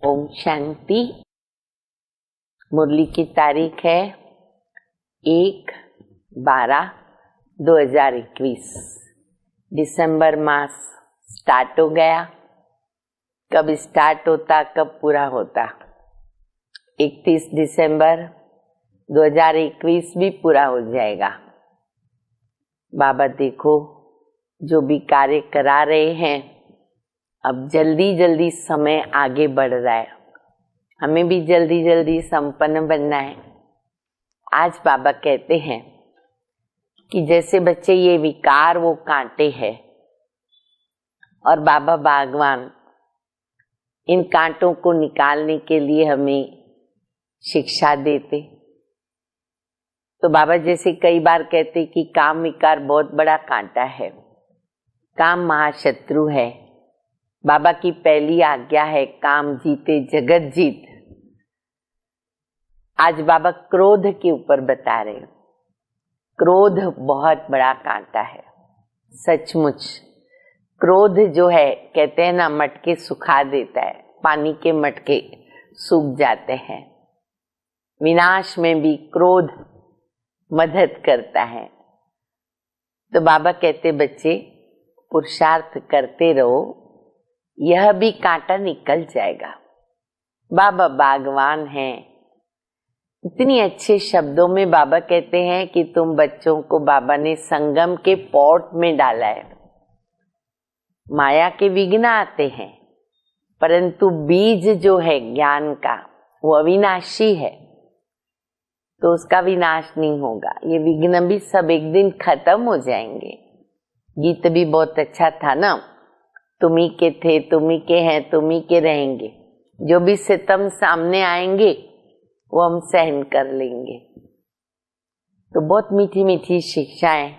ओम शांति। मुरली की तारीख है 1/12/2021। दिसंबर मास स्टार्ट हो गया। कब स्टार्ट होता कब पूरा होता, 31 दिसंबर 2021 भी पूरा हो जाएगा। बाबा देखो जो भी कार्य करा रहे हैं, अब जल्दी जल्दी समय आगे बढ़ रहा है, हमें भी जल्दी जल्दी संपन्न बनना है। आज बाबा कहते हैं कि जैसे बच्चे ये विकार वो कांटे हैं और बाबा बागवान इन कांटों को निकालने के लिए हमें शिक्षा देते। तो बाबा जैसे कई बार कहते कि काम विकार बहुत बड़ा कांटा है, काम महाशत्रु है। बाबा की पहली आज्ञा है काम जीते जगत जीत। आज बाबा क्रोध के ऊपर बता रहे हैं। क्रोध बहुत बड़ा कांटा है। सचमुच क्रोध जो है, कहते हैं ना, मटके सुखा देता है, पानी के मटके सूख जाते हैं। विनाश में भी क्रोध मदद करता है। तो बाबा कहते बच्चे पुरुषार्थ करते रहो, यह भी कांटा निकल जाएगा। बाबा बागवान हैं। इतनी अच्छे शब्दों में बाबा कहते हैं कि तुम बच्चों को बाबा ने संगम के पॉट में डाला है। माया के विघ्न आते हैं, परंतु बीज जो है ज्ञान का वो अविनाशी है, तो उसका विनाश नहीं होगा। ये विघ्न भी सब एक दिन खत्म हो जाएंगे। गीत भी बहुत अच्छा था ना, तुम ही के थे, तुम ही के हैं, तुम ही के रहेंगे। जो भी सितम सामने आएंगे वो हम सहन कर लेंगे। तो बहुत मीठी मीठी शिक्षाएं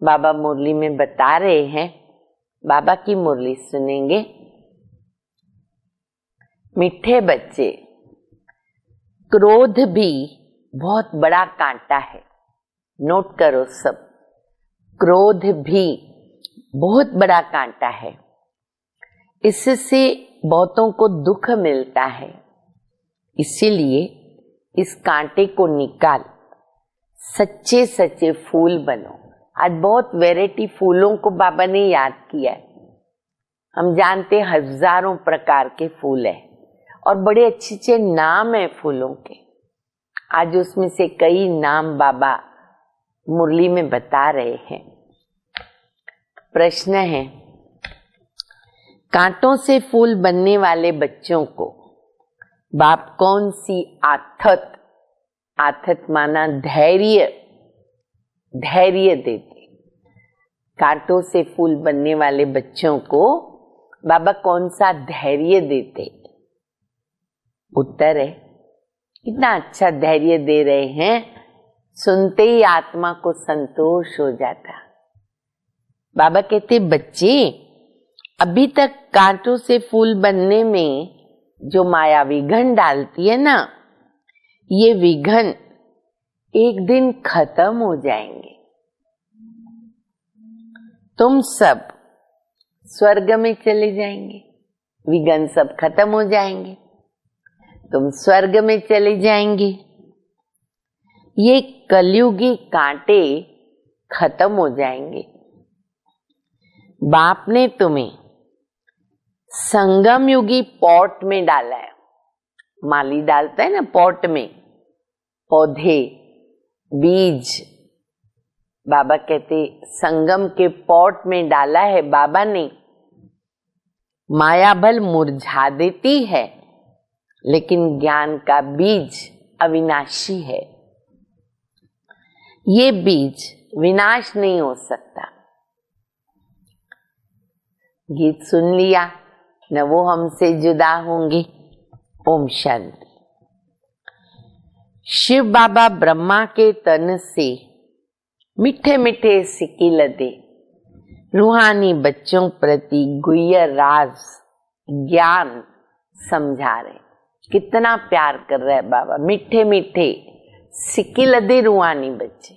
बाबा मुरली में बता रहे हैं। बाबा की मुरली सुनेंगे। मीठे बच्चे, क्रोध भी बहुत बड़ा कांटा है। नोट करो सब, क्रोध भी बहुत बड़ा कांटा है। इससे बहुतों को दुख मिलता है। इसीलिए इस कांटे को निकाल सच्चे सच्चे फूल बनो। आज बहुत वैरायटी फूलों को बाबा ने याद किया है। हम जानते हजारों प्रकार के फूल है और बड़े अच्छे अच्छे नाम है फूलों के। आज उसमें से कई नाम बाबा मुरली में बता रहे हैं। प्रश्न है, कांटों से फूल बनने वाले बच्चों को बाप कौन सी आथत, आथत माना धैर्य, धैर्य देते। कांटों से फूल बनने वाले बच्चों को बाबा कौन सा धैर्य देते? उत्तर है, कितना अच्छा धैर्य दे रहे हैं, सुनते ही आत्मा को संतोष हो जाता। बाबा कहते बच्चे, अभी तक कांटों से फूल बनने में जो माया विघन डालती है ना, ये विघन एक दिन खत्म हो जाएंगे। तुम सब स्वर्ग में चले जाएंगे, विघन सब खत्म हो जाएंगे, तुम स्वर्ग में चले जाएंगे। ये कलयुगी कांटे खत्म हो जाएंगे। बाप ने तुम्हें संगम युगी पॉट में डाला है। माली डालता है ना पॉट में पौधे, बीज। बाबा कहते संगम के पॉट में डाला है बाबा ने। माया भल मुरझा देती है, लेकिन ज्ञान का बीज अविनाशी है। ये बीज विनाश नहीं हो सकता। गीत सुन लिया न, वो हमसे जुदा होंगे। ओम शांति। शिव बाबा ब्रह्मा के तन से मीठे मीठे सिक्के लदे रूहानी बच्चों प्रति गुह्य राज ज्ञान समझा रहे। कितना प्यार कर रहे हैं बाबा। मीठे मीठे सिक्के लदे रूहानी बच्चे।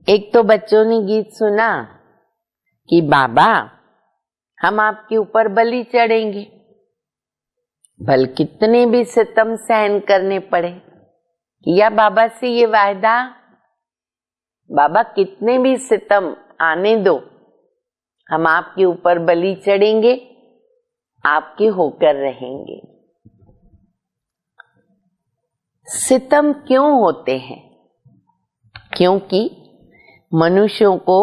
एक तो बच्चों ने गीत सुना कि बाबा हम आपके ऊपर बलि चढ़ेंगे। भल कितने भी सितम सहन करने पड़े, किया बाबा से ये वायदा, बाबा कितने भी सितम आने दो, हम आपके ऊपर बलि चढ़ेंगे, आपके होकर रहेंगे। सितम क्यों होते हैं? क्योंकि मनुष्यों को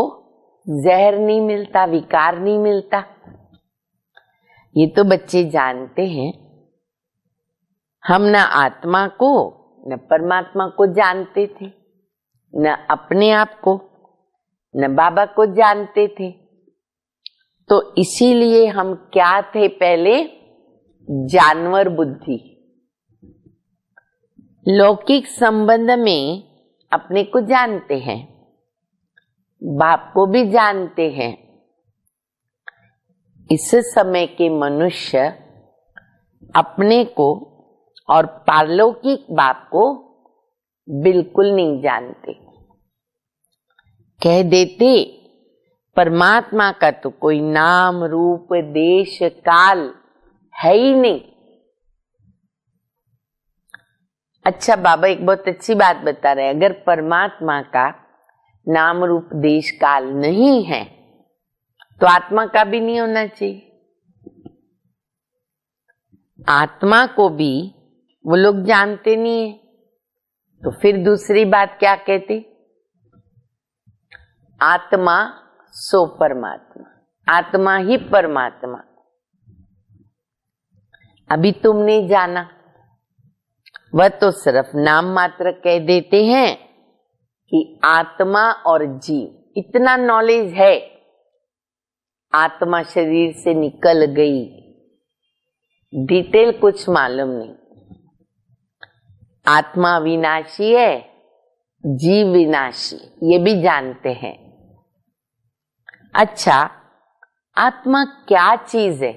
जहर नहीं मिलता, विकार नहीं मिलता। ये तो बच्चे जानते हैं। हम न आत्मा को न परमात्मा को जानते थे, न अपने आप को न बाबा को जानते थे। तो इसीलिए हम क्या थे पहले? जानवर बुद्धि। लौकिक संबंध में अपने को जानते हैं, बाप को भी जानते हैं। इस समय के मनुष्य अपने को और पारलौकिक बाप को बिल्कुल नहीं जानते। कह देते परमात्मा का तो कोई नाम रूप देश काल है ही नहीं। अच्छा बाबा एक बहुत अच्छी बात बता रहे हैं, अगर परमात्मा का नाम रूप देश काल नहीं है तो आत्मा का भी नहीं होना चाहिए। आत्मा को भी वो लोग जानते नहीं है, तो फिर दूसरी बात क्या कहते? आत्मा सो परमात्मा, आत्मा ही परमात्मा। अभी तुमने जाना, वह तो सिर्फ नाम मात्र कह देते हैं कि आत्मा और जीव, इतना नॉलेज है। आत्मा शरीर से निकल गई, डिटेल कुछ मालूम नहीं। आत्मा विनाशी है, जीव विनाशी, ये भी जानते हैं। अच्छा, आत्मा क्या चीज है?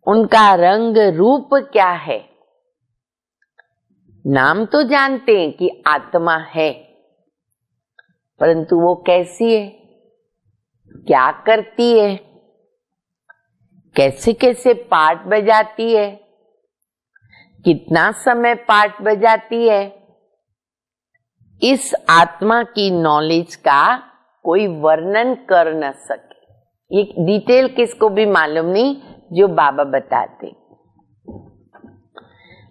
उनका रंग रूप क्या है? नाम तो जानते हैं कि आत्मा है, परंतु वो कैसी है, क्या करती है, कैसे कैसे पार्ट बजाती है, कितना समय पार्ट बजाती है, इस आत्मा की नॉलेज का कोई वर्णन कर न सके। ये डिटेल किसको भी मालूम नहीं, जो बाबा बताते।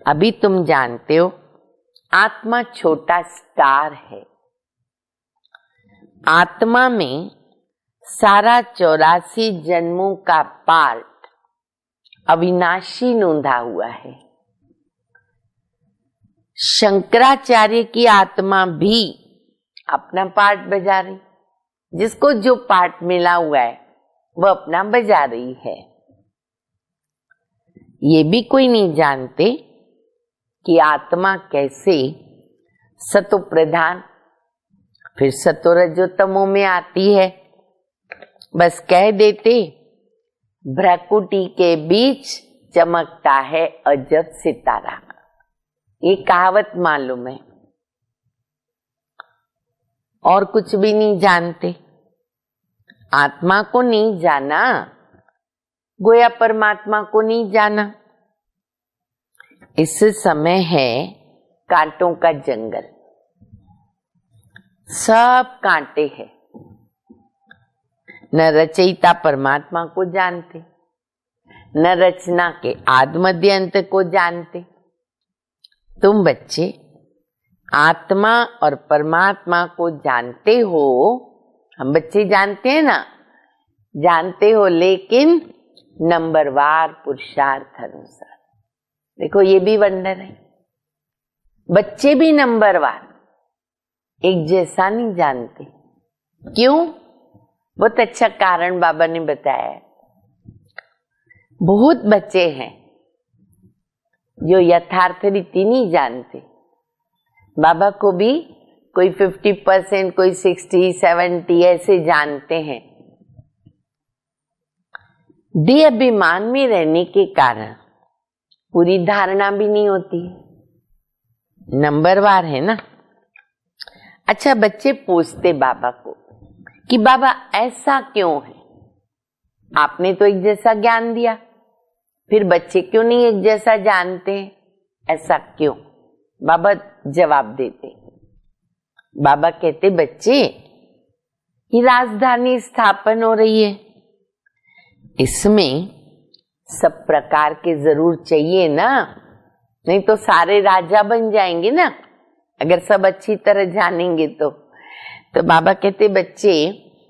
अभी तुम जानते हो आत्मा छोटा स्टार है। आत्मा में सारा 84 जन्मों का पार्ट अविनाशी नोंधा हुआ है। शंकराचार्य की आत्मा भी अपना पार्ट बजा रही, जिसको जो पार्ट मिला हुआ है वह अपना बजा रही है। ये भी कोई नहीं जानते कि आत्मा कैसे सतो प्रधान फिर सतो रजो तमो में आती है। बस कह देते भ्रकुटी के बीच चमकता है अजब सितारा, ये कहावत मालूम है, और कुछ भी नहीं जानते। आत्मा को नहीं जाना, गोया परमात्मा को नहीं जाना। इस समय है कांटों का जंगल, सब कांटे हैं। न रचयिता परमात्मा को जानते, न रचना के आदि मध्य अंत को जानते। तुम बच्चे आत्मा और परमात्मा को जानते हो, हम बच्चे जानते हैं ना, जानते हो, लेकिन नंबरवार पुरुषार्थ अनुसार। देखो ये भी वंडर है, बच्चे भी नंबरवार एक जैसा नहीं जानते। क्यों? बहुत अच्छा कारण बाबा ने बताया। बहुत बच्चे हैं जो यथार्थ रीति नहीं जानते। बाबा को भी कोई 50%, कोई 60, 70 ऐसे जानते हैं। देह अभिमान में रहने के कारण पूरी धारणा भी नहीं होती, नंबरवार है ना। अच्छा, बच्चे पूछते बाबा को कि बाबा ऐसा क्यों है? आपने तो एक जैसा ज्ञान दिया, फिर बच्चे क्यों नहीं एक जैसा जानते? ऐसा क्यों? बाबा जवाब देते। बाबा कहते, बच्चे ये राजधानी स्थापन हो रही है, इसमें सब प्रकार के जरूर चाहिए ना, नहीं तो सारे राजा बन जाएंगे ना, अगर सब अच्छी तरह जानेंगे तो बाबा कहते, बच्चे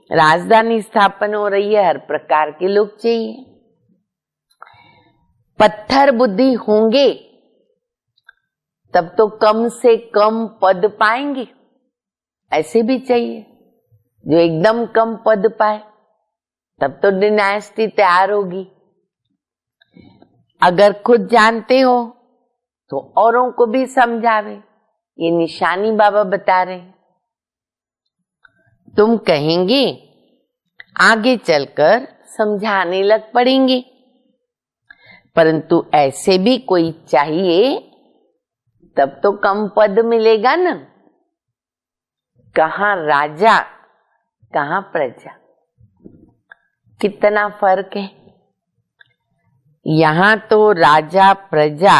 राजधानी स्थापन हो रही है, हर प्रकार के लोग चाहिए। पत्थर बुद्धि होंगे तब तो कम से कम पद पाएंगे, ऐसे भी चाहिए जो एकदम कम पद पाए, तब तो डिनास्टी तैयार होगी। अगर खुद जानते हो तो औरों को भी समझावे, ये निशानी बाबा बता रहे हैं। तुम कहेंगे आगे चलकर समझाने लग पड़ेंगे, परंतु ऐसे भी कोई चाहिए तब तो कम पद मिलेगा ना। कहाँ राजा कहाँ प्रजा, कितना फर्क है। यहां तो राजा प्रजा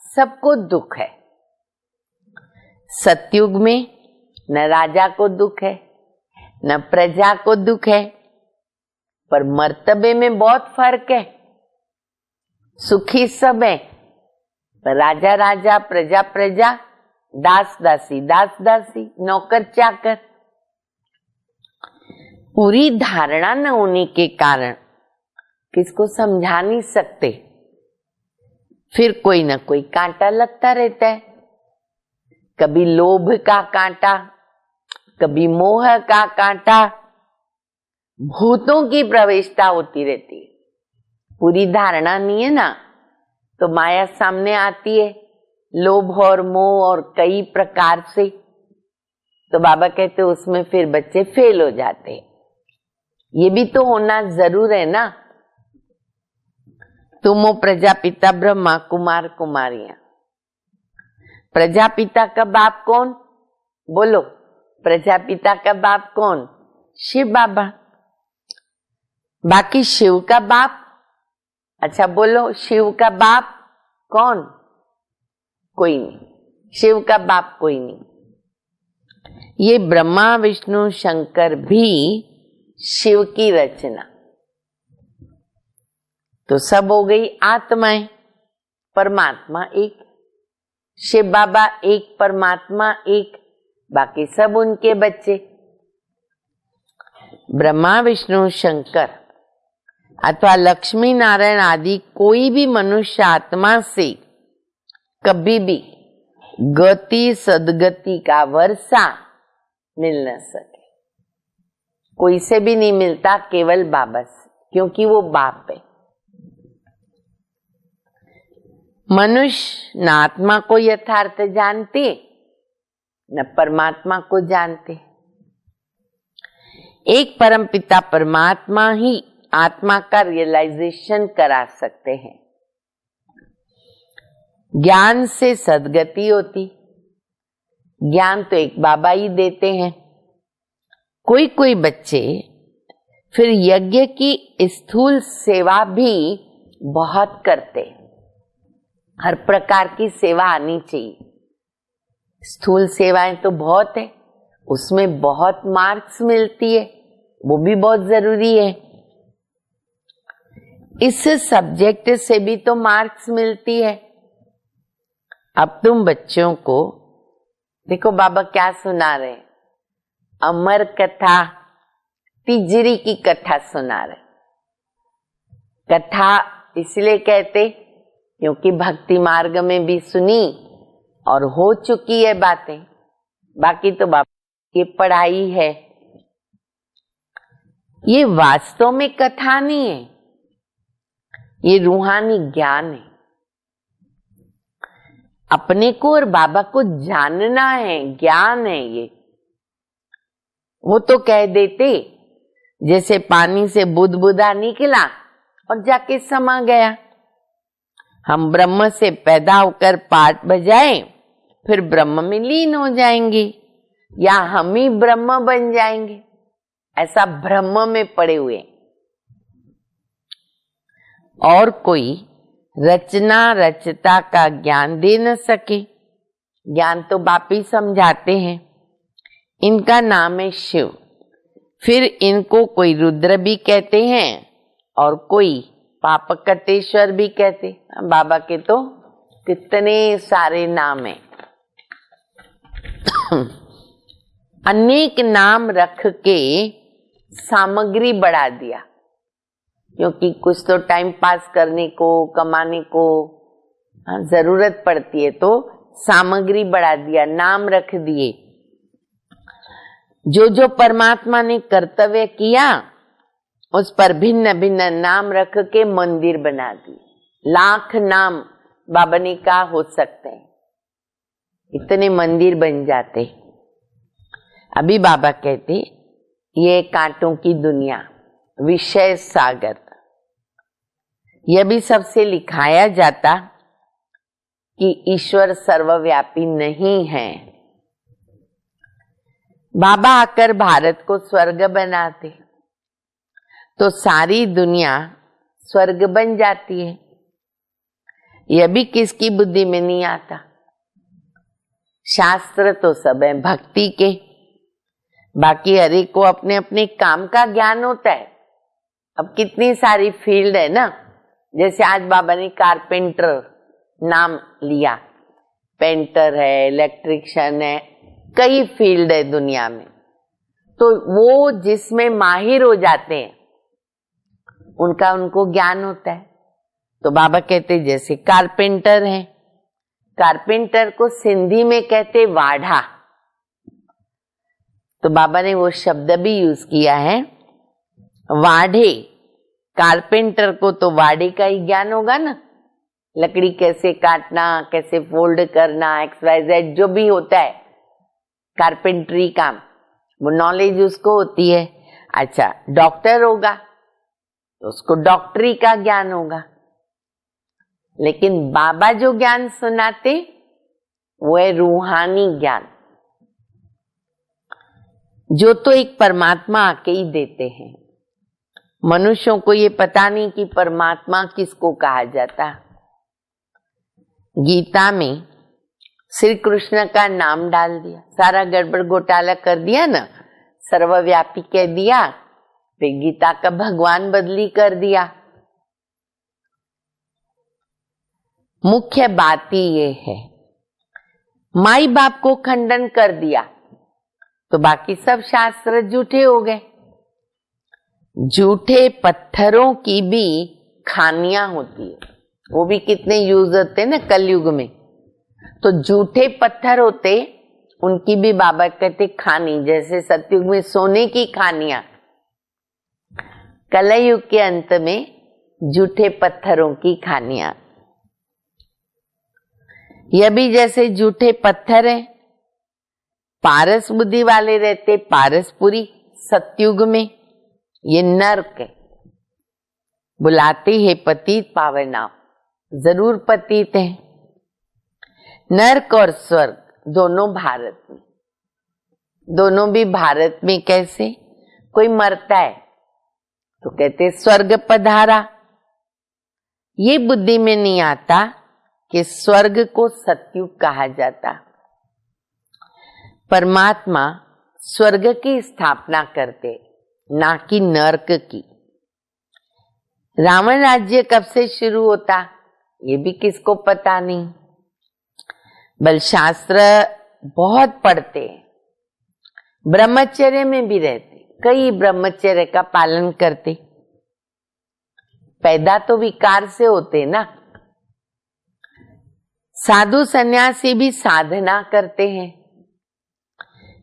सबको दुख है। सतयुग में न राजा को दुख है न प्रजा को दुख है, पर मर्तबे में बहुत फर्क है। सुखी सब है, पर राजा राजा, प्रजा प्रजा, दास दासी, दास दासी, नौकर चाकर। पूरी धारणा न होने के कारण किसको समझा नहीं सकते, फिर कोई न कोई कांटा लगता रहता है। कभी लोभ का कांटा, कभी मोह का कांटा, भूतों की प्रवेशता होती रहती है। पूरी धारणा नहीं है ना, तो माया सामने आती है, लोभ और मोह और कई प्रकार से। तो बाबा कहते उसमें फिर बच्चे फेल हो जाते हैं। ये भी तो होना जरूर है ना। तुम हो प्रजापिता ब्रह्मा, कुमार कुमारियां। प्रजापिता का बाप कौन? बोलो, प्रजापिता का बाप कौन? शिव बाबा। बाकी शिव का बाप, अच्छा बोलो, शिव का बाप कौन? कोई नहीं, शिव का बाप कोई नहीं। ये ब्रह्मा विष्णु शंकर भी शिव की रचना। तो सब हो गई आत्माएं, परमात्मा एक, शिव बाबा एक, परमात्मा एक, बाकी सब उनके बच्चे। ब्रह्मा विष्णु शंकर अथवा लक्ष्मी नारायण आदि कोई भी मनुष्य आत्मा से कभी भी गति सदगति का वर्षा मिल न सके। कोई से भी नहीं मिलता, केवल बाबा से, क्योंकि वो बाप है। मनुष्य न आत्मा को यथार्थ जानते न परमात्मा को जानते। एक परमपिता परमात्मा ही आत्मा का रियलाइजेशन करा सकते हैं। ज्ञान से सद्गति होती, ज्ञान तो एक बाबा ही देते हैं। कोई कोई बच्चे फिर यज्ञ की स्थूल सेवा भी बहुत करते। हर प्रकार की सेवा आनी चाहिए। स्थूल सेवाएं तो बहुत है, उसमें बहुत मार्क्स मिलती है, वो भी बहुत जरूरी है। इस सब्जेक्ट से भी तो मार्क्स मिलती है। अब तुम बच्चों को देखो बाबा क्या सुना रहे, अमर कथा, तिजरी की कथा सुना रहे। कथा इसलिए कहते क्योंकि भक्ति मार्ग में भी सुनी और हो चुकी है बातें। बाकी तो बाबा ये पढ़ाई है, ये वास्तव में कथा नहीं है, ये रूहानी ज्ञान है। अपने को और बाबा को जानना है, ज्ञान है ये। वो तो कह देते जैसे पानी से बुदबुदा निकला और जाके समा गया। हम ब्रह्म से पैदा होकर पाठ बजाएं, फिर ब्रह्म में लीन हो जाएंगे, या हम ही ब्रह्म बन जाएंगे, ऐसा ब्रह्म में पड़े हुए। और कोई रचना रचता का ज्ञान दे न सके। ज्ञान तो बाप ही समझाते हैं। इनका नाम है शिव। फिर इनको कोई रुद्र भी कहते हैं और कोई पापकटेश्वर भी कहते। बाबा के तो कितने सारे नाम हैं। अनेक नाम रख के सामग्री बढ़ा दिया, क्योंकि कुछ तो टाइम पास करने को, कमाने को जरूरत पड़ती है, तो सामग्री बढ़ा दिया, नाम रख दिए। जो जो परमात्मा ने कर्तव्य किया उस पर भिन्न भिन्न नाम रख के मंदिर बना दिए। लाख नाम बाबा ने कहा हो सकते हैं, इतने मंदिर बन जाते। अभी बाबा कहते ये कांटों की दुनिया, विषय सागर, यह भी सबसे लिखाया जाता कि ईश्वर सर्वव्यापी नहीं है। बाबा आकर भारत को स्वर्ग बनाते तो सारी दुनिया स्वर्ग बन जाती है। यह भी किसकी बुद्धि में नहीं आता। शास्त्र तो सब है भक्ति के, बाकी हर एक को अपने अपने काम का ज्ञान होता है। अब कितनी सारी फील्ड है ना, जैसे आज बाबा ने कारपेंटर नाम लिया, पेंटर है, इलेक्ट्रिशियन है, कई फील्ड है दुनिया में। तो वो जिसमें माहिर हो जाते हैं उनका उनको ज्ञान होता है। तो बाबा कहते जैसे कारपेंटर है, कारपेंटर को सिंधी में कहते वाढ़ा, तो बाबा ने वो शब्द भी यूज किया है वाढ़े। कारपेंटर को तो वाढ़े का ही ज्ञान होगा ना, लकड़ी कैसे काटना, कैसे फोल्ड करना, XYZ जो भी होता है कारपेंट्री काम, वो नॉलेज उसको होती है। अच्छा, डॉक्टर होगा तो उसको डॉक्टरी का ज्ञान होगा। लेकिन बाबा जो ज्ञान सुनाते वो है रूहानी ज्ञान, जो तो एक परमात्मा आके ही देते हैं। मनुष्यों को ये पता नहीं कि परमात्मा किसको कहा जाता। गीता में श्री कृष्ण का नाम डाल दिया, सारा गड़बड़ घोटाला कर दिया ना, सर्वव्यापी कह दिया, फिर गीता का भगवान बदली कर दिया। मुख्य बात ही ये है, माई बाप को खंडन कर दिया तो बाकी सब शास्त्र झूठे हो गए। झूठे पत्थरों की भी खानियां होती है, वो भी कितने यूज होते हैं ना कलयुग में। तो झूठे पत्थर होते, उनकी भी बाबा कहते खानी, जैसे सतयुग में सोने की खानियां, कलयुग के अंत में झूठे पत्थरों की खानियां। यह भी जैसे झूठे पत्थर है, पारस बुद्धि वाले रहते पारसपुरी सतयुग में, ये नर्क है। बुलाते हैं पतित पावनाम, जरूर पतित है। नर्क और स्वर्ग दोनों भारत में, दोनों भी भारत में। कैसे? कोई मरता है तो कहते स्वर्ग पधारा। ये बुद्धि में नहीं आता कि स्वर्ग को सतयुग कहा जाता। परमात्मा स्वर्ग की स्थापना करते, ना कि नरक की। रावण राज्य कब से शुरू होता ये भी किसको पता नहीं। बल शास्त्र बहुत पढ़ते, ब्रह्मचर्य में भी रहते, कई ब्रह्मचर्य का पालन करते। पैदा तो विकार से होते ना। साधु सन्यासी भी साधना करते हैं,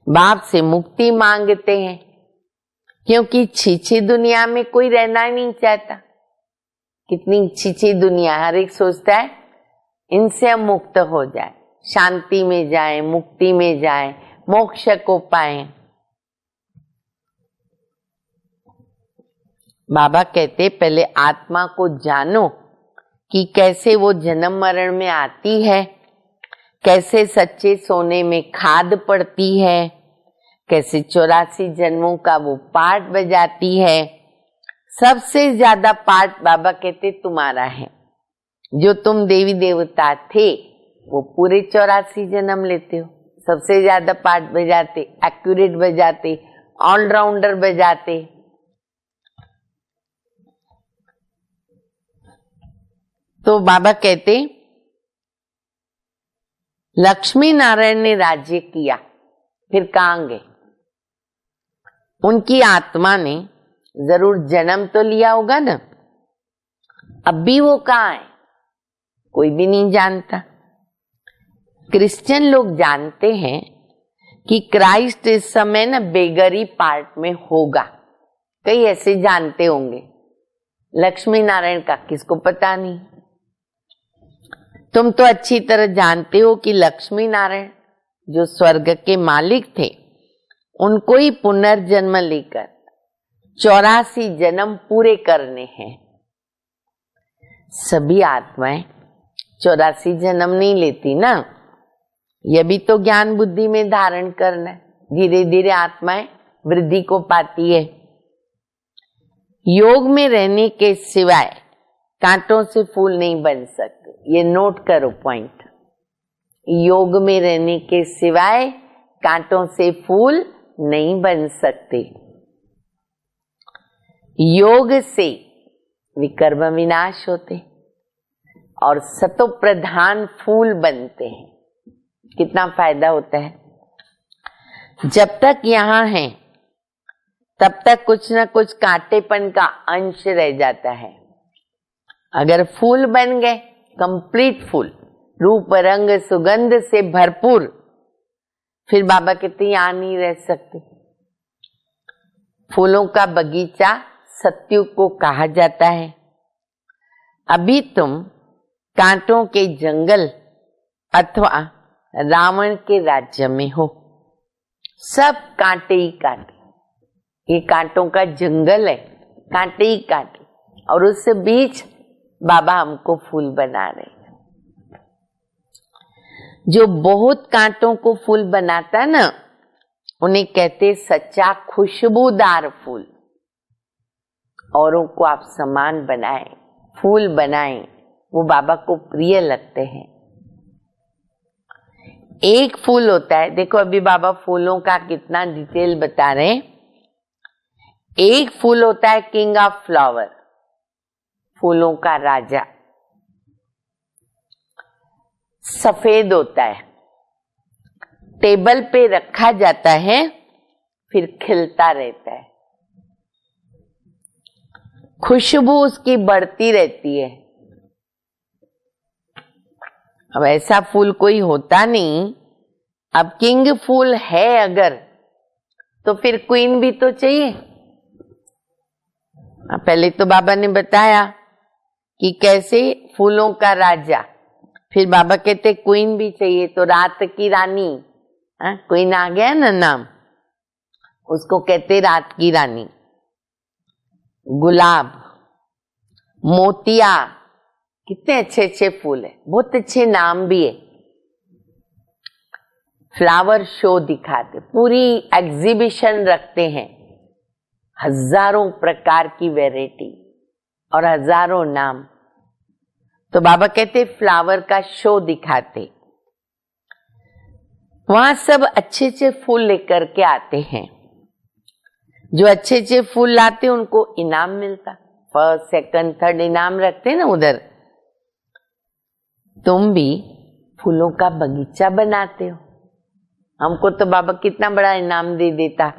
बाप से मुक्ति मांगते हैं, क्योंकि छीछी दुनिया में कोई रहना ही नहीं चाहता। कितनी छीछी दुनिया, हर एक सोचता है इनसे हम मुक्त हो जाए, शांति में जाए, मुक्ति में जाए, मोक्ष को पाए। बाबा कहते पहले आत्मा को जानो कि कैसे वो जन्म मरण में आती है, कैसे सच्चे सोने में खाद पड़ती है, कैसे 84 जन्मों का वो पार्ट बजाती है। सबसे ज्यादा पार्ट बाबा कहते तुम्हारा है, जो तुम देवी देवता थे वो पूरे 84 जन्म लेते हो, सबसे ज्यादा पार्ट बजाते, एक्यूरेट बजाते, ऑलराउंडर बजाते। तो बाबा कहते लक्ष्मी नारायण ने राज्य किया, फिर कहां गए? उनकी आत्मा ने जरूर जन्म तो लिया होगा ना, अब भी वो कहां है कोई भी नहीं जानता। क्रिश्चियन लोग जानते हैं कि क्राइस्ट इस समय ना बेगरी पार्ट में होगा, कई ऐसे जानते होंगे। लक्ष्मी नारायण का किसको पता नहीं। तुम तो अच्छी तरह जानते हो कि लक्ष्मी नारायण जो स्वर्ग के मालिक थे, उनको ही पुनर्जन्म लेकर 84 जन्म पूरे करने हैं। सभी आत्माएं 84 जन्म नहीं लेती ना, यह भी तो ज्ञान बुद्धि में धारण करना है। धीरे धीरे आत्माएं वृद्धि को पाती है। योग में रहने के सिवाय कांटों से फूल नहीं बन सकते, ये नोट करो पॉइंट। योग में रहने के सिवाय कांटों से फूल नहीं बन सकते। योग से विकर्म विनाश होते और सतो प्रधान फूल बनते हैं। कितना फायदा होता है। जब तक यहां हैं तब तक कुछ न कुछ कांटेपन का अंश रह जाता है। अगर फूल बन गए, कंप्लीट फूल, रूप रंग सुगंध से भरपूर, फिर बाबा कहते यहां नहीं रह सकते। फूलों का बगीचा सत्युग को कहा जाता है। अभी तुम कांटों के जंगल अथवा रावण के राज्य में हो। सब कांटे ही कांटे, ये कांटों का जंगल है, कांटे ही कांटे, और उस बीच बाबा हमको फूल बना रहे हैं। जो बहुत कांटों को फूल बनाता है ना, उन्हें कहते सच्चा खुशबूदार फूल। औरों को आप समान बनाएं, फूल बनाएं, वो बाबा को प्रिय लगते हैं। एक फूल होता है, देखो अभी बाबा फूलों का कितना डिटेल बता रहे हैं। एक फूल होता है किंग ऑफ फ्लावर, फूलों का राजा, सफेद होता है, टेबल पे रखा जाता है, फिर खिलता रहता है, खुशबू उसकी बढ़ती रहती है। अब ऐसा फूल कोई होता नहीं। अब किंग फूल है अगर, तो फिर क्वीन भी तो चाहिए। पहले तो बाबा ने बताया कि कैसे फूलों का राजा, फिर बाबा कहते क्वीन भी चाहिए, तो रात की रानी, क्वीन आ गया ना नाम, उसको कहते रात की रानी। गुलाब, मोतिया, कितने अच्छे अच्छे फूल है, बहुत अच्छे नाम भी है। फ्लावर शो दिखाते, पूरी एग्जीबिशन रखते हैं, हजारों प्रकार की वैरायटी और हजारों नाम। तो बाबा कहते फ्लावर का शो दिखाते, वहां सब अच्छे अच्छे फूल लेकर के आते हैं। जो अच्छे अच्छे फूल लाते उनको इनाम मिलता, फर्स्ट सेकंड थर्ड इनाम रखते ना उधर। तुम भी फूलों का बगीचा बनाते हो, हमको तो बाबा कितना बड़ा इनाम दे देता।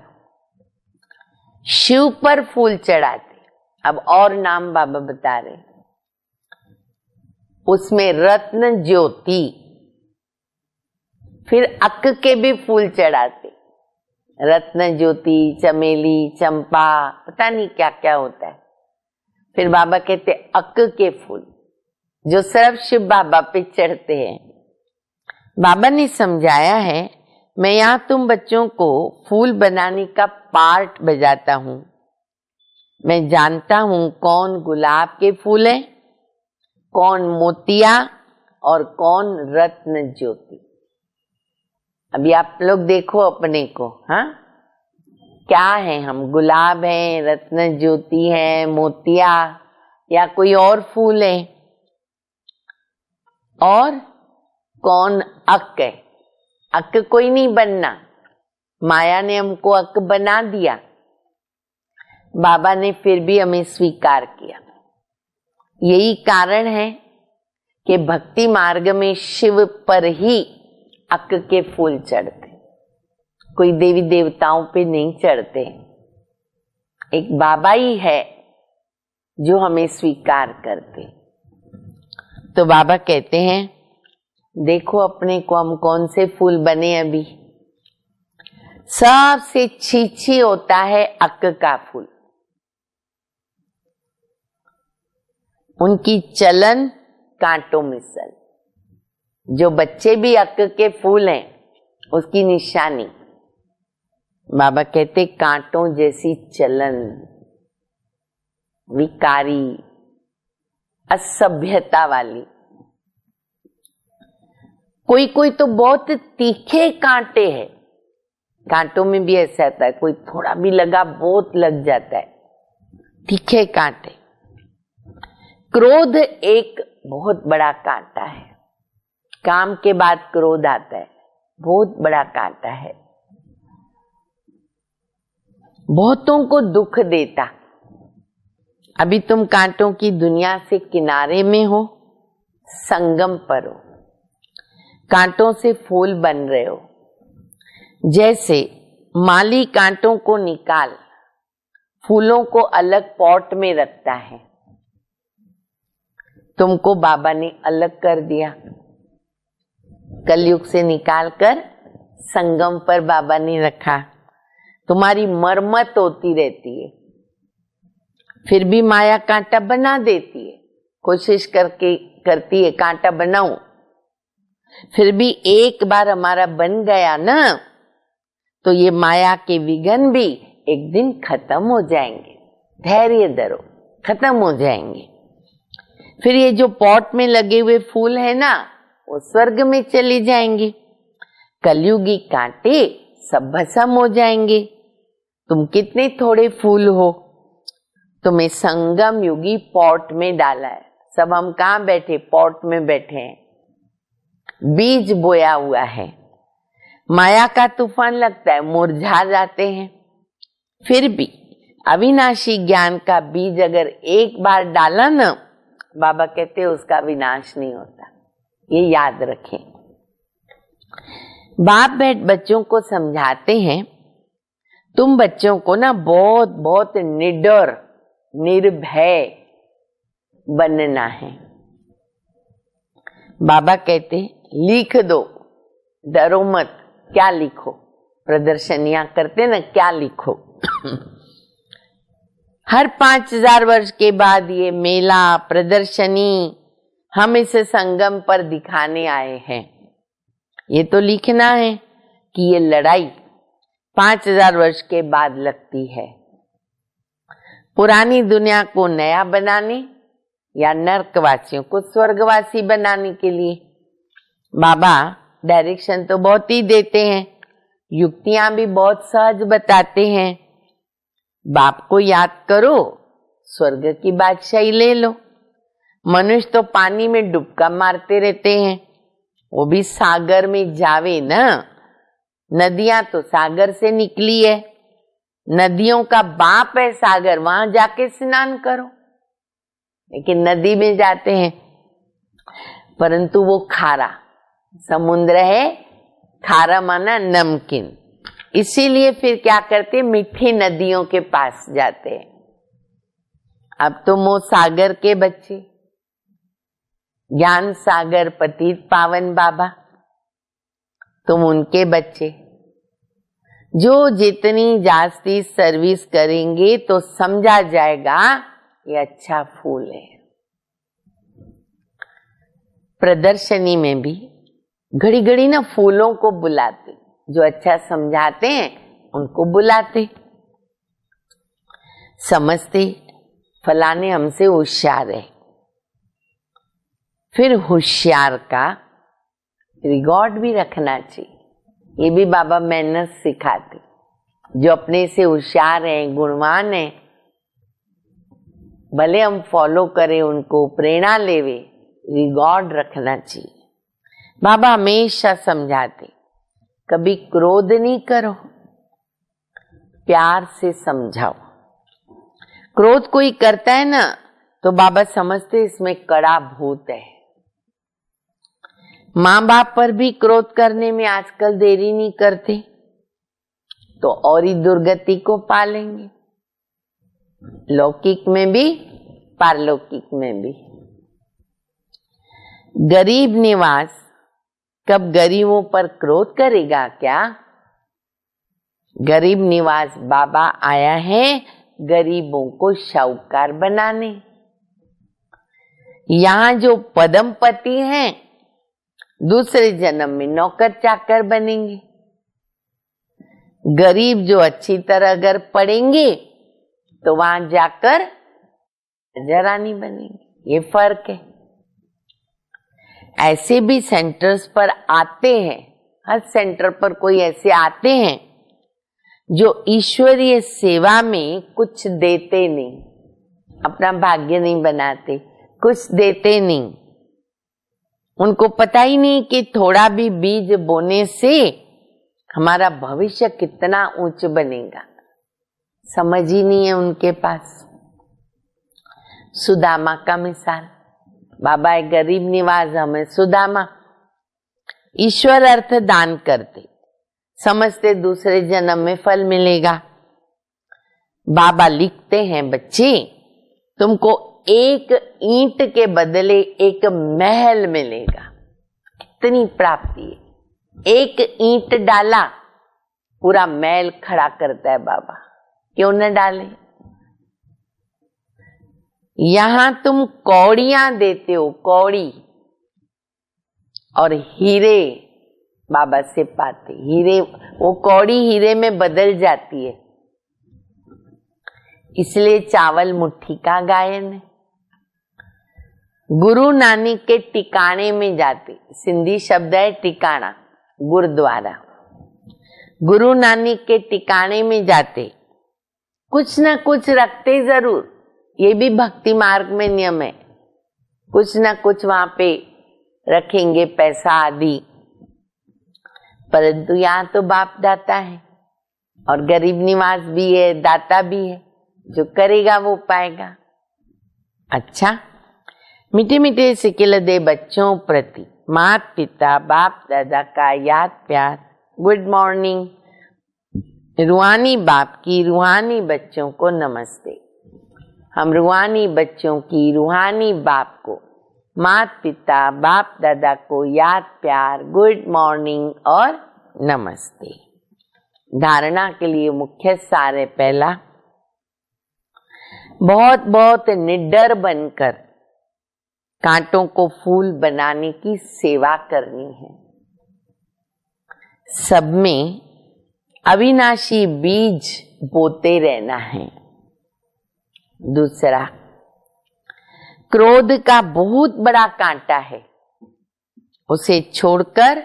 शिव पर फूल चढ़ाते, अब और नाम बाबा बता रहे, उसमें रत्न ज्योति, फिर अक के भी फूल चढ़ाते, रत्न ज्योति, चमेली, चंपा, पता नहीं क्या क्या होता है। फिर बाबा कहते अक के फूल जो सिर्फ शिव बाबा पे चढ़ते हैं। बाबा ने समझाया है, मैं यहाँ तुम बच्चों को फूल बनाने का पार्ट बजाता हूँ। मैं जानता हूँ कौन गुलाब के फूल है, कौन मोतिया और कौन रत्न ज्योति। अभी आप लोग देखो अपने को, हाँ क्या है हम, गुलाब है, रत्न ज्योति है, मोतिया या कोई और फूल है। और कौन अक है? अक कोई नहीं बनना, माया ने हमको अक बना दिया। बाबा ने फिर भी हमें स्वीकार किया। यही कारण है कि भक्ति मार्ग में शिव पर ही अक के फूल चढ़ते, कोई देवी देवताओं पे नहीं चढ़ते। एक बाबा ही है जो हमें स्वीकार करते। तो बाबा कहते हैं, देखो अपने को हम कौन से फूल बने। अभी सबसे छीछी होता है अक का फूल। उनकी चलन कांटों में सल। जो बच्चे भी अक के फूल हैं, उसकी निशानी बाबा कहते कांटों जैसी चलन, विकारी, असभ्यता वाली। कोई कोई तो बहुत तीखे कांटे हैं। कांटों में भी ऐसा होता है, कोई थोड़ा भी लगा बहुत लग जाता है, तीखे कांटे। क्रोध एक बहुत बड़ा कांटा है। काम के बाद क्रोध आता है, बहुत बड़ा कांटा है, बहुतों को दुख देता। अभी तुम कांटों की दुनिया से किनारे में हो, संगम पर हो, कांटों से फूल बन रहे हो। जैसे माली कांटों को निकाल फूलों को अलग पॉट में रखता है, तुमको बाबा ने अलग कर दिया। कलयुग से निकालकर संगम पर बाबा ने रखा। तुम्हारी मरम्मत होती रहती है, फिर भी माया कांटा बना देती है। कोशिश करती है कांटा बनाऊं, फिर भी एक बार हमारा बन गया ना, तो ये माया के विघ्न भी एक दिन खत्म हो जाएंगे। धैर्य धरो, खत्म हो जाएंगे। फिर ये जो पॉट में लगे हुए फूल है ना, वो स्वर्ग में चले जाएंगे। कलयुगी कांटे सब भस्म हो जाएंगे। तुम कितने थोड़े फूल हो, तुम्हें संगम युगी पॉट में डाला है। सब हम कहाँ बैठे? पॉट में बैठे हैं। बीज बोया हुआ है, माया का तूफान लगता है, मुरझा जाते हैं। फिर भी अविनाशी ज्ञान का बीज अगर एक बार डाला ना, बाबा कहते हैं उसका विनाश नहीं होता। ये याद रखें। बाप बैठ बच्चों को समझाते हैं, तुम बच्चों को ना बहुत बहुत निडर, निर्भय बनना है। बाबा कहते लिख दो, डरो मत। क्या लिखो? प्रदर्शनियां करते ना, क्या लिखो? हर 5000 वर्ष के बाद ये मेला, प्रदर्शनी हम इस संगम पर दिखाने आए हैं। ये तो लिखना है कि ये लड़ाई 5000 वर्ष के बाद लगती है। पुरानी दुनिया को नया बनाने या नरकवासियों को स्वर्गवासी बनाने के लिए। बाबा डायरेक्शन तो बहुत ही देते हैं, युक्तियां भी बहुत सहज बताते हैं। बाप को याद करो, स्वर्ग की बादशाही ले लो। मनुष्य तो पानी में डुबका मारते रहते हैं, वो भी सागर में जावे ना। नदियां तो सागर से निकली है, नदियों का बाप है सागर, वहां जाके स्नान करो। लेकिन नदी में जाते हैं, परंतु वो खारा समुद्र है, खारा माना नमकीन। इसीलिए फिर क्या करते, मीठी नदियों के पास जाते हैं। अब तुम वो सागर के बच्चे, ज्ञान सागर पतित पावन बाबा, तुम उनके बच्चे। जो जितनी जास्ती सर्विस करेंगे तो समझा जाएगा ये अच्छा फूल है। प्रदर्शनी में भी घड़ी घड़ी ना फूलों को बुलाते, जो अच्छा समझाते हैं उनको बुलाते। समझते फलाने हमसे होशियार है, फिर होशियार का रिकॉर्ड भी रखना चाहिए। ये भी बाबा मेहनत सिखाते। जो अपने से होशियार हैं, गुणवान हैं, भले हम फॉलो करें उनको, प्रेरणा लेवे, रिकॉर्ड रखना चाहिए। बाबा हमेशा समझाते, कभी क्रोध नहीं करो, प्यार से समझाओ। क्रोध कोई करता है ना तो बाबा समझते इसमें कड़ा भूत है। माँ बाप पर भी क्रोध करने में आजकल देरी नहीं करते तो और ही दुर्गति को पालेंगे, लौकिक में भी पारलौकिक में भी। गरीब निवास कब गरीबों पर क्रोध करेगा क्या? गरीब निवास बाबा आया है गरीबों को शाहूकार बनाने। यहाँ जो पदमपति हैं दूसरे जन्म में नौकर चाकर बनेंगे। गरीब जो अच्छी तरह अगर पढ़ेंगे तो वहां जाकर रानी बनेंगे। ये फर्क है। ऐसे भी सेंटर्स पर आते हैं, हर सेंटर पर कोई ऐसे आते हैं जो ईश्वरीय सेवा में कुछ देते नहीं, अपना भाग्य नहीं बनाते, कुछ देते नहीं। उनको पता ही नहीं कि थोड़ा भी बीज बोने से हमारा भविष्य कितना ऊंच बनेगा, समझ ही नहीं है उनके पास। सुदामा का मिसाल, बाबा एक गरीब निवास हमें सुदामा, ईश्वर अर्थ दान करते, समझते दूसरे जन्म में फल मिलेगा। बाबा लिखते हैं बच्चे तुमको एक ईंट के बदले एक महल मिलेगा। कितनी प्राप्ति है। एक ईंट डाला पूरा महल खड़ा करता है बाबा, क्यों न डाले। यहां तुम कौड़ियां देते हो, कौड़ी, और हीरे बाबा से पाते, हीरे, वो कौड़ी हीरे में बदल जाती है। इसलिए चावल मुट्ठी का गायन है। गुरु नानक के टिकाणे में जाते, सिंधी शब्द है टिकाणा, गुरुद्वारा। गुरु नानक के टिकाणे में जाते, कुछ ना कुछ रखते जरूर, ये भी भक्ति मार्ग में नियम है। कुछ ना कुछ वहां पे रखेंगे, पैसा आदि, परंतु यहाँ तो बाप दाता है और गरीब निवास भी है, दाता भी है, जो करेगा वो पाएगा। अच्छा, मीठे मीठे सिकिल दे बच्चों प्रति माता पिता बाप दादा का याद प्यार। Good morning. रूहानी बाप की रूहानी बच्चों को नमस्ते। हम रूहानी बच्चों की रूहानी बाप को, माता पिता बाप दादा को याद प्यार, गुड मॉर्निंग और नमस्ते। धारणा के लिए मुख्य सार है, पहला, बहुत बहुत निडर बनकर कांटों को फूल बनाने की सेवा करनी है। सब में अविनाशी बीज बोते रहना है। दूसरा, क्रोध का बहुत बड़ा कांटा है, उसे छोड़कर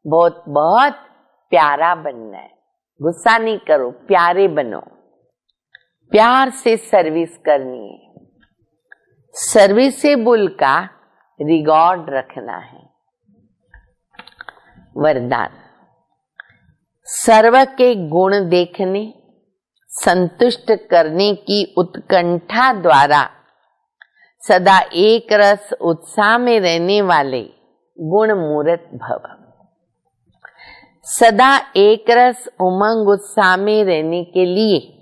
बहुत बहुत प्यारा बनना है। गुस्सा नहीं करो, प्यारे बनो। प्यार से सर्विस करनी है। सर्विसेबल का रिकॉर्ड रखना है। वरदान, सर्व के गुण देखने, संतुष्ट करने की उत्कंठा द्वारा सदा एक रस उत्साह में रहने वाले गुण मूर्त भव। सदा एक रस उमंग उत्साह में रहने के लिए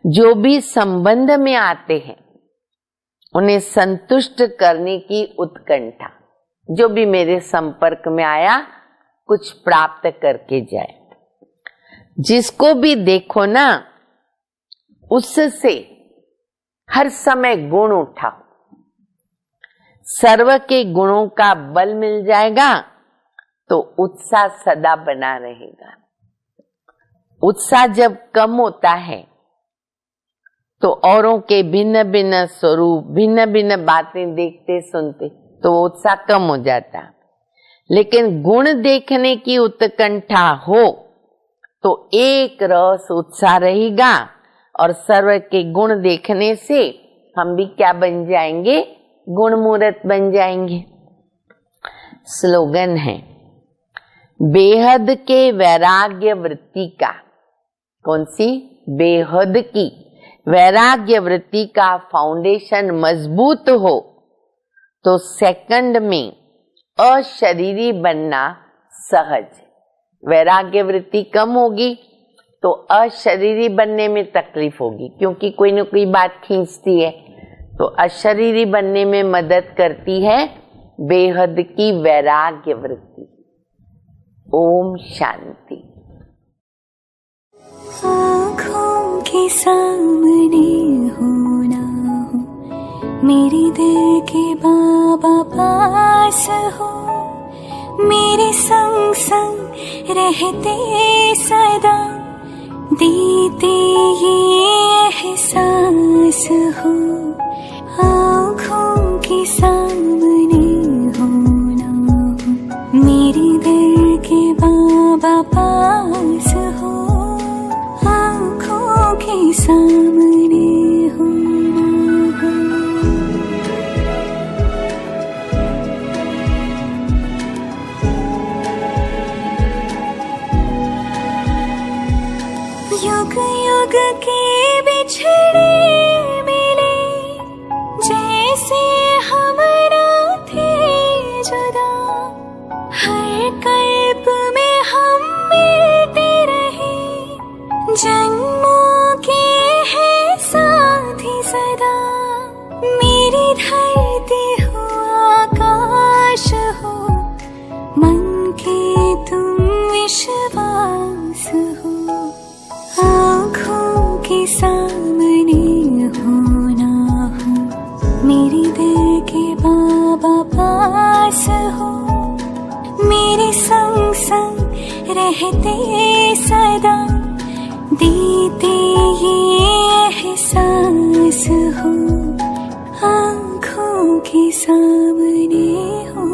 जो भी संबंध में आते हैं उन्हें संतुष्ट करने की उत्कंठा, जो भी मेरे संपर्क में आया कुछ प्राप्त करके जाए। जिसको भी देखो ना उससे हर समय गुण उठाओ। सर्व के गुणों का बल मिल जाएगा तो उत्साह सदा बना रहेगा। उत्साह जब कम होता है तो औरों के भिन्न भिन्न स्वरूप, भिन्न भिन्न बातें देखते सुनते तो उत्साह कम हो जाता। लेकिन गुण देखने की उत्कंठा हो तो एक रस उत्साह रहेगा और सर्व के गुण देखने से हम भी क्या बन जाएंगे? गुणमूर्त बन जाएंगे। स्लोगन है बेहद के वैराग्य वृत्ति का, कौन सी? बेहद की वैराग्य वृत्ति का फाउंडेशन मजबूत हो तो सेकंड में अशरीरी बनना सहज। वैराग्य वृत्ति कम होगी तो अशरीरी बनने में तकलीफ होगी, क्योंकि कोई न कोई बात खींचती है। तो अशरीरी बनने में मदद करती है बेहद की वैराग्य वृत्ति। ओम शांति। आँखों के सामने हो ना हो, मेरे दिल के बाबा पास हो, मेरे संग संग रहते सदा, देते ये एहसास हो। आँखों के सामने हो ना हो, मेरे दिल के बाबा पास हो, आँखों के सामने हो ना हो। युग युग के बिछड़े मिले, जैसे हम ना थे जुदा, हर कल्प में हम मिलते रहे, जन्मों के हैं साथी सदा। मेरी धरती हो आकाश हो, मन के तुम विश्वास हो। आँखों के सामने हो ना हो, मेरे दिल के बाबा पास हो, मेरे संग संग रहते सदा, देते ये एहसास हो। आँखों के सामने हो